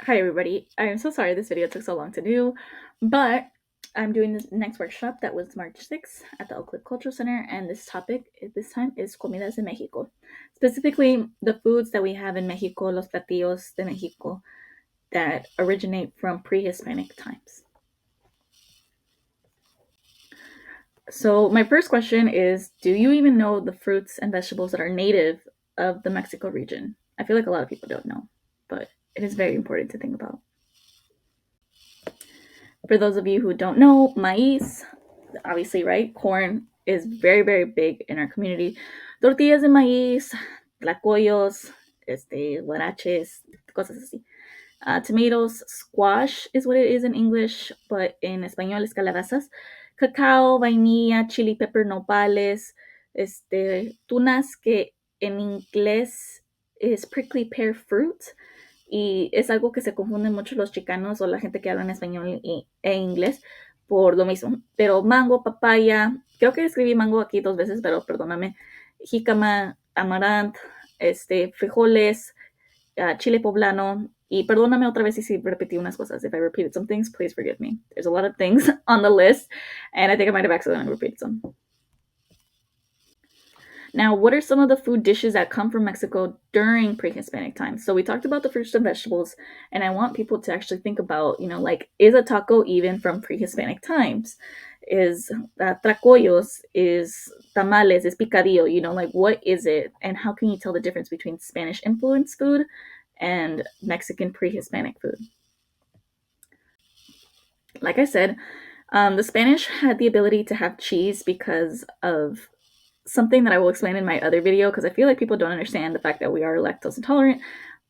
Hi everybody. I'm so sorry this video took so long to do, but I'm doing this next workshop that was March 6th at the Oak Cliff Cultural Center, and this topic this time is comidas de Mexico. Specifically, the foods that we have in Mexico, los platillos de Mexico, that originate from pre-Hispanic times. So my first question is, do you even know the fruits and vegetables that are native of the Mexico region? I feel like a lot of people don't know, but it is very important to think about. For those of you who don't know, maíz, obviously, right? Corn is very, very big in our community. Tortillas de maíz, tlacoyos, huaraches, cosas así. Tomatoes, squash is what it is in English, but in español es calabazas. Cacao, vainilla, chili pepper, nopales, tunas, que en inglés es prickly pear fruit. Y es algo que se confunden mucho los chicanos o la gente que habla en español e inglés por lo mismo. Pero mango, papaya, creo que escribí mango aquí 2 veces, pero perdóname. Jícama, amarant, frijoles, chile poblano. Y perdóname otra vez si repetí unas cosas. If I repeated some things, please forgive me. There's a lot of things on the list, and I think I might have accidentally repeated some. Now, what are some of the food dishes that come from Mexico during pre-Hispanic times? So we talked about the fruits and vegetables, and I want people to actually think about, like, is a taco even from pre-Hispanic times? Is tracoyos, is tamales, is picadillo, like, what is it? And how can you tell the difference between Spanish influenced food and Mexican pre-Hispanic food? Like I said, the Spanish had the ability to have cheese because of something that I will explain in my other video, because I feel like people don't understand the fact that we are lactose intolerant.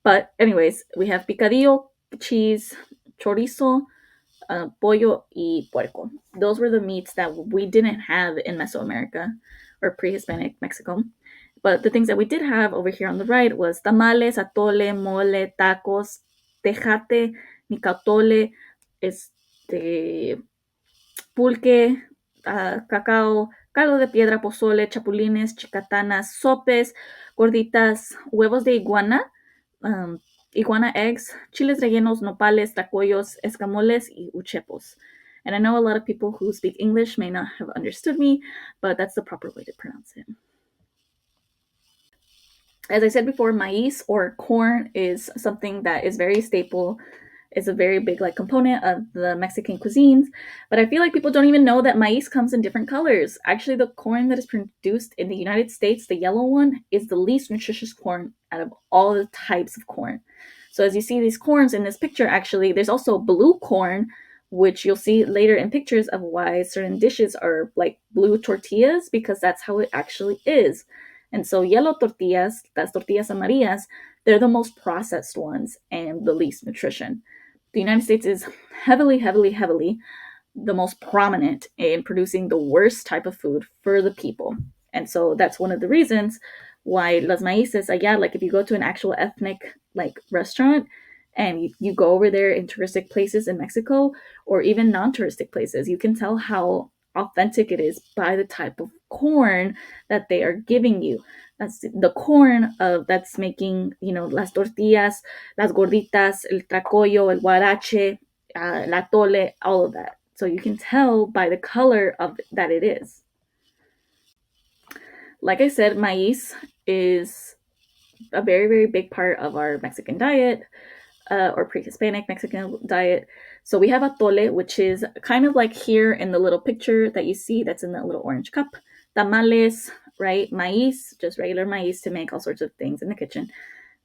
But anyways, we have picadillo, cheese, chorizo, pollo, y puerco. Those were the meats that we didn't have in Mesoamerica or pre-Hispanic Mexico. But the things that we did have over here on the right was tamales, atole, mole, tacos, tejate, micatole, pulque, cacao, caldo de piedra, pozole, chapulines, chicatanas, sopes, gorditas, huevos de iguana, iguana eggs, chiles rellenos, nopales, tacoyos, escamoles, y uchepos. And I know a lot of people who speak English may not have understood me, but that's the proper way to pronounce it. As I said before, maíz or corn is something that is very staple. It's a very big component of the Mexican cuisines, but I feel like people don't even know that maíz comes in different colors. Actually, the corn that is produced in the United States, the yellow one, is the least nutritious corn out of all the types of corn. So as you see these corns in this picture, actually, there's also blue corn, which you'll see later in pictures of why certain dishes are like blue tortillas, because that's how it actually is. And so yellow tortillas, that's tortillas amarillas, they're the most processed ones and the least nutrition. The United States is heavily, heavily, heavily the most prominent in producing the worst type of food for the people. And so that's one of the reasons why las maíces allá, like if you go to an actual ethnic restaurant and you go over there in touristic places in Mexico or even non-touristic places, you can tell how authentic it is by the type of corn that they are giving you. That's the corn that's making, las tortillas, las gorditas, el tracollo, el huarache, la tole, all of that. So you can tell by the color of that it is. Like I said, maíz is a very, very big part of our Mexican diet, or pre-Hispanic Mexican diet. So we have atole, which is kind of like here in the little picture that you see that's in that little orange cup. Tamales, right? Maíz, just regular maíz to make all sorts of things in the kitchen.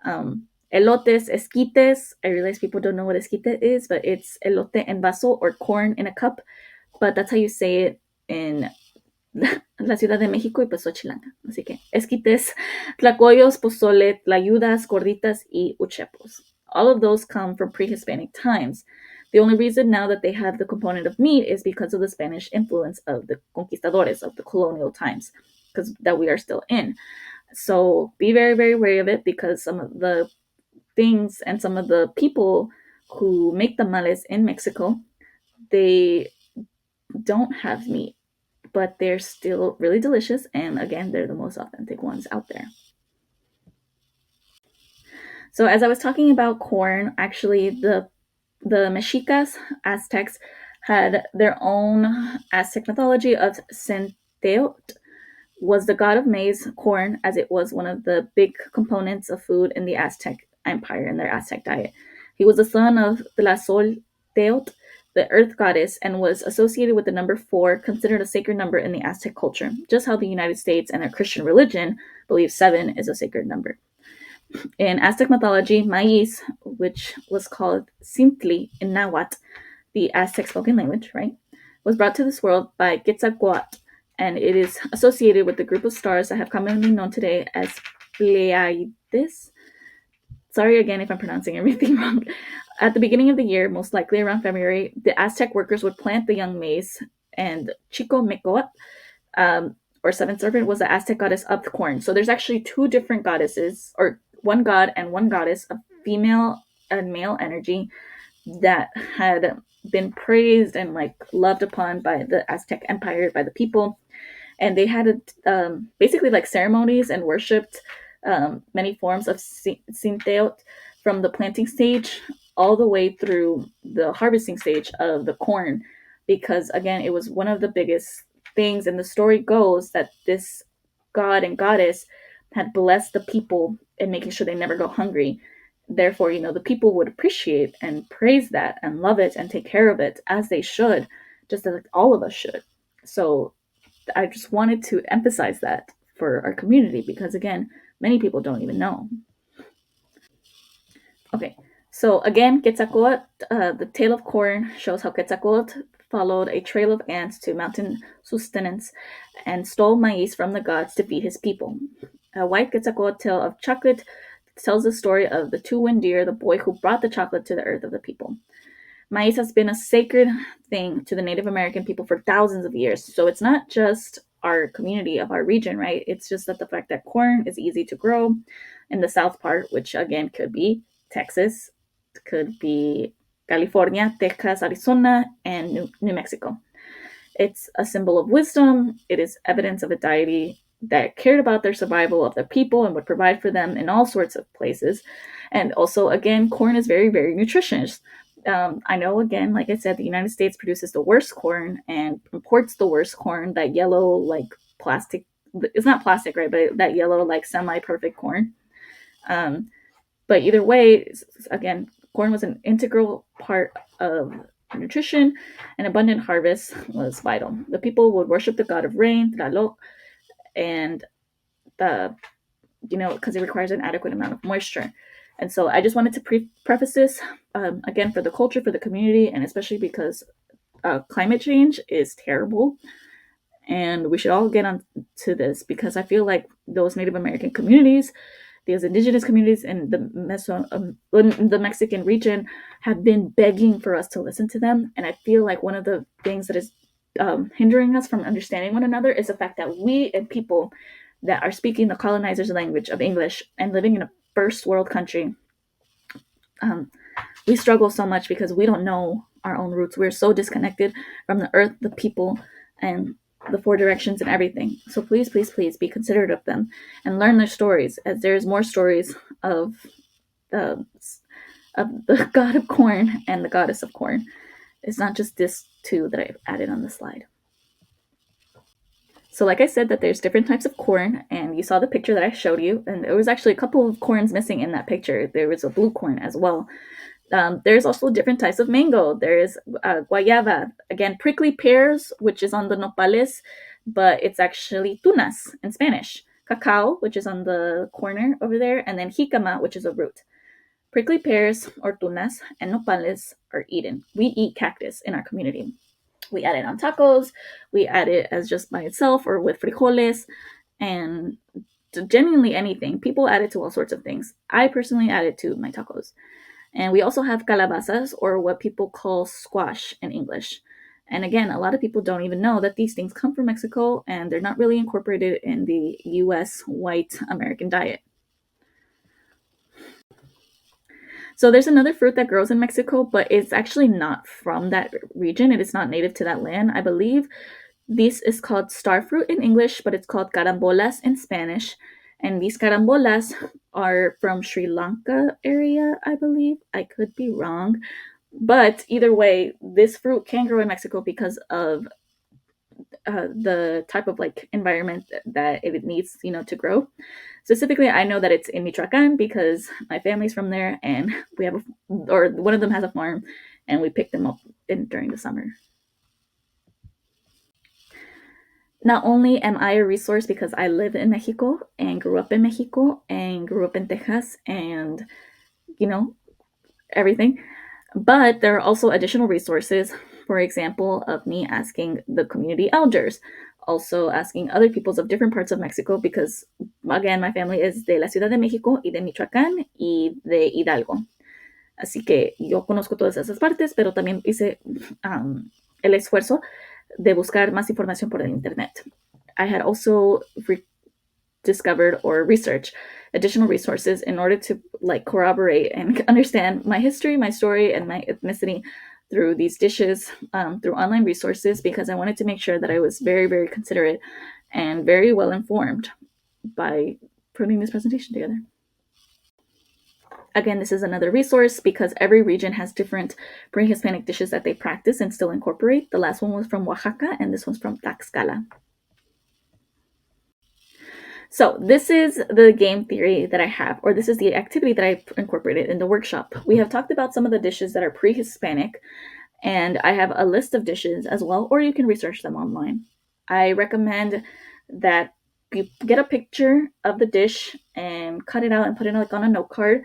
Elotes, esquites. I realize people don't know what esquite is, but it's elote en vaso or corn in a cup. But that's how you say it in la Ciudad de México y pues Xochilanga. Así que esquites, tlacoyos, pozole, tlayudas, gorditas, y uchepos. All of those come from pre-Hispanic times. The only reason now that they have the component of meat is because of the Spanish influence of the conquistadores, of the colonial times, because that we are still in. So be very, very wary of it, because some of the things and some of the people who make tamales in Mexico, they don't have meat, but they're still really delicious. And again, they're the most authentic ones out there. So as I was talking about corn, actually the Mexicas, Aztecs, had their own Aztec mythology of Centeotl, was the god of maize, corn, as it was one of the big components of food in the Aztec Empire and their Aztec diet. He was the son of Tlazolteotl, the earth goddess, and was associated with the number four, considered a sacred number in the Aztec culture, just how the United States and their Christian religion believe seven is a sacred number. In Aztec mythology, maize, which was called Sintli in Nahuatl, the Aztec spoken language, right, was brought to this world by Quetzalcoatl, and it is associated with the group of stars that have commonly known today as Pleiades. Sorry again if I'm pronouncing everything wrong. At the beginning of the year, most likely around February, the Aztec workers would plant the young maize, and Chicomecoatl, or seventh serpent, was the Aztec goddess of the corn. So there's actually two different goddesses, or one god and one goddess of female and male energy that had been praised and like loved upon by the Aztec Empire, by the people, and they had basically like ceremonies and worshipped many forms of Sinteot from the planting stage all the way through the harvesting stage of the corn, because again, it was one of the biggest things. And the story goes that this god and goddess had blessed the people in making sure they never go hungry. Therefore, the people would appreciate and praise that and love it and take care of it as they should, just as like all of us should. So I just wanted to emphasize that for our community because, again, many people don't even know. Okay, so again, Quetzalcoatl, the tale of corn shows how Quetzalcoatl followed a trail of ants to mountain sustenance and stole maize from the gods to feed his people. A white Quetzalcoatl tale of chocolate tells the story of the two-winged deer, the boy who brought the chocolate to the earth of the people. Maize has been a sacred thing to the Native American people for thousands of years. So it's not just our community of our region, right? It's just that the fact that corn is easy to grow in the south part, which again could be Texas, could be California, Texas, Arizona, and New Mexico. It's a symbol of wisdom. It is evidence of a deity that cared about their survival of their people and would provide for them in all sorts of places. And also, again, corn is very, very nutritious. I know, again, like I said, the United States produces the worst corn and imports the worst corn, that yellow, like plastic. It's not plastic, right? But that yellow, like semi-perfect corn. But either way, again, corn was an integral part of nutrition, and abundant harvest was vital. The people would worship the god of rain, Tlaloc, and the because it requires an adequate amount of moisture. And so I just wanted to preface this again for the culture, for the community, and especially because climate change is terrible, and we should all get on to this because I feel like those Native American communities, those indigenous communities in the Mexican region have been begging for us to listen to them. And I feel like one of the things that is hindering us from understanding one another is the fact that we and people that are speaking the colonizers' language of English and living in a first world country, we struggle so much because we don't know our own roots. We're so disconnected from the earth, the people, and the four directions and everything. So please, please, please be considerate of them and learn their stories, as there's more stories of the god of corn and the goddess of corn. It's not just this two that I've added on the slide. So like I said, that there's different types of corn, and you saw the picture that I showed you, and there was actually a couple of corns missing in that picture. There was a blue corn as well. There's also different types of mango. There is guayaba, again, prickly pears, which is on the nopales, but it's actually tunas in Spanish. Cacao, which is on the corner over there, and then jicama, which is a root. Prickly pears, or tunas, and nopales are eaten. We eat cactus in our community. We add it on tacos, we add it as just by itself or with frijoles, and genuinely anything. People add it to all sorts of things. I personally add it to my tacos. And we also have calabazas, or what people call squash in English. And again, a lot of people don't even know that these things come from Mexico and they're not really incorporated in the US white American diet. So there's another fruit that grows in Mexico, but it's actually not from that region. It is not native to that land. I believe this is called star fruit in English, but it's called carambolas in Spanish. And these carambolas are from Sri Lanka area, I believe. I could be wrong. But either way, this fruit can grow in Mexico because of the type of like environment that it needs, to grow. Specifically, I know that it's in Michoacan because my family's from there, and we have, or one of them has a farm, and we pick them up during the summer. Not only am I a resource because I live in Mexico and grew up in Mexico and grew up in Texas and, you know, everything, but there are also additional resources, for example, of me asking the community elders, also asking other peoples of different parts of Mexico, because, again, my family is de la Ciudad de México y de Michoacán y de Hidalgo. Así que yo conozco todas esas partes, pero también hice el esfuerzo de buscar más información por el Internet. I had also discovered or researched additional resources in order to like corroborate and understand my history, my story, and my ethnicity through these dishes, through online resources, because I wanted to make sure that I was very, very considerate and very well informed by putting this presentation together. Again, this is another resource because every region has different pre-Hispanic dishes that they practice and still incorporate. The last one was from Oaxaca, and this one's from Tlaxcala. So this is the game theory that I have, or this is the activity that I incorporated in the workshop. We have talked about some of the dishes that are pre-Hispanic, and I have a list of dishes as well, or you can research them online. I recommend that you get a picture of the dish and cut it out and put it like on a note card.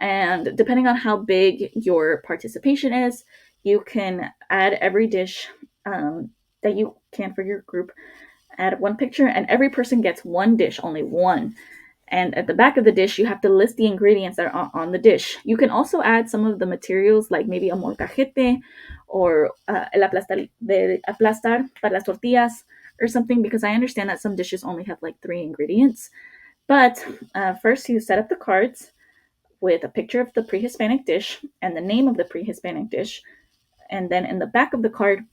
And depending on how big your participation is, you can add every dish that you can for your group. Add one picture, and every person gets one dish, only one. And at the back of the dish, you have to list the ingredients that are on the dish. You can also add some of the materials, like maybe a molcajete or el aplastar para las tortillas or something, because I understand that some dishes only have like 3 ingredients. But first, you set up the cards with a picture of the pre-Hispanic dish and the name of the pre-Hispanic dish. And then in the back of the card,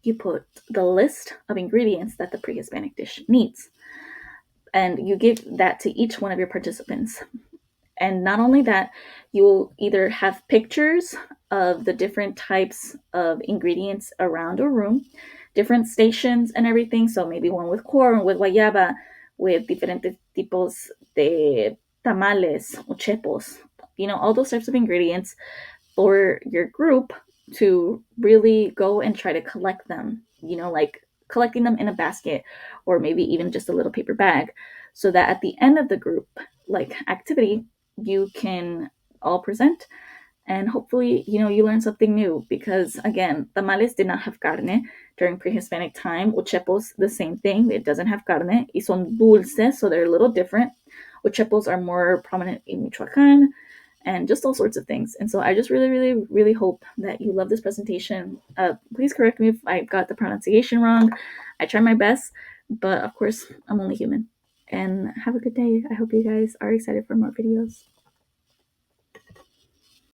you put the list of ingredients that the pre-Hispanic dish needs. And you give that to each one of your participants. And not only that, you will either have pictures of the different types of ingredients around a room, different stations and everything. So maybe one with corn, with guayaba, with diferentes tipos de tamales, uchepos, all those types of ingredients for your group to really go and try to collect them, like collecting them in a basket or maybe even just a little paper bag, so that at the end of the group like activity, you can all present and hopefully, you learn something new, because again, tamales did not have carne during pre-Hispanic time. Uchepos, the same thing. It doesn't have carne. Y son dulces, so they're a little different. Uchepos are more prominent in Michoacan, and just all sorts of things. And so I just really, really, really hope that you love this presentation. Please correct me if I got the pronunciation wrong. I try my best, but of course, I'm only human. And have a good day. I hope you guys are excited for more videos.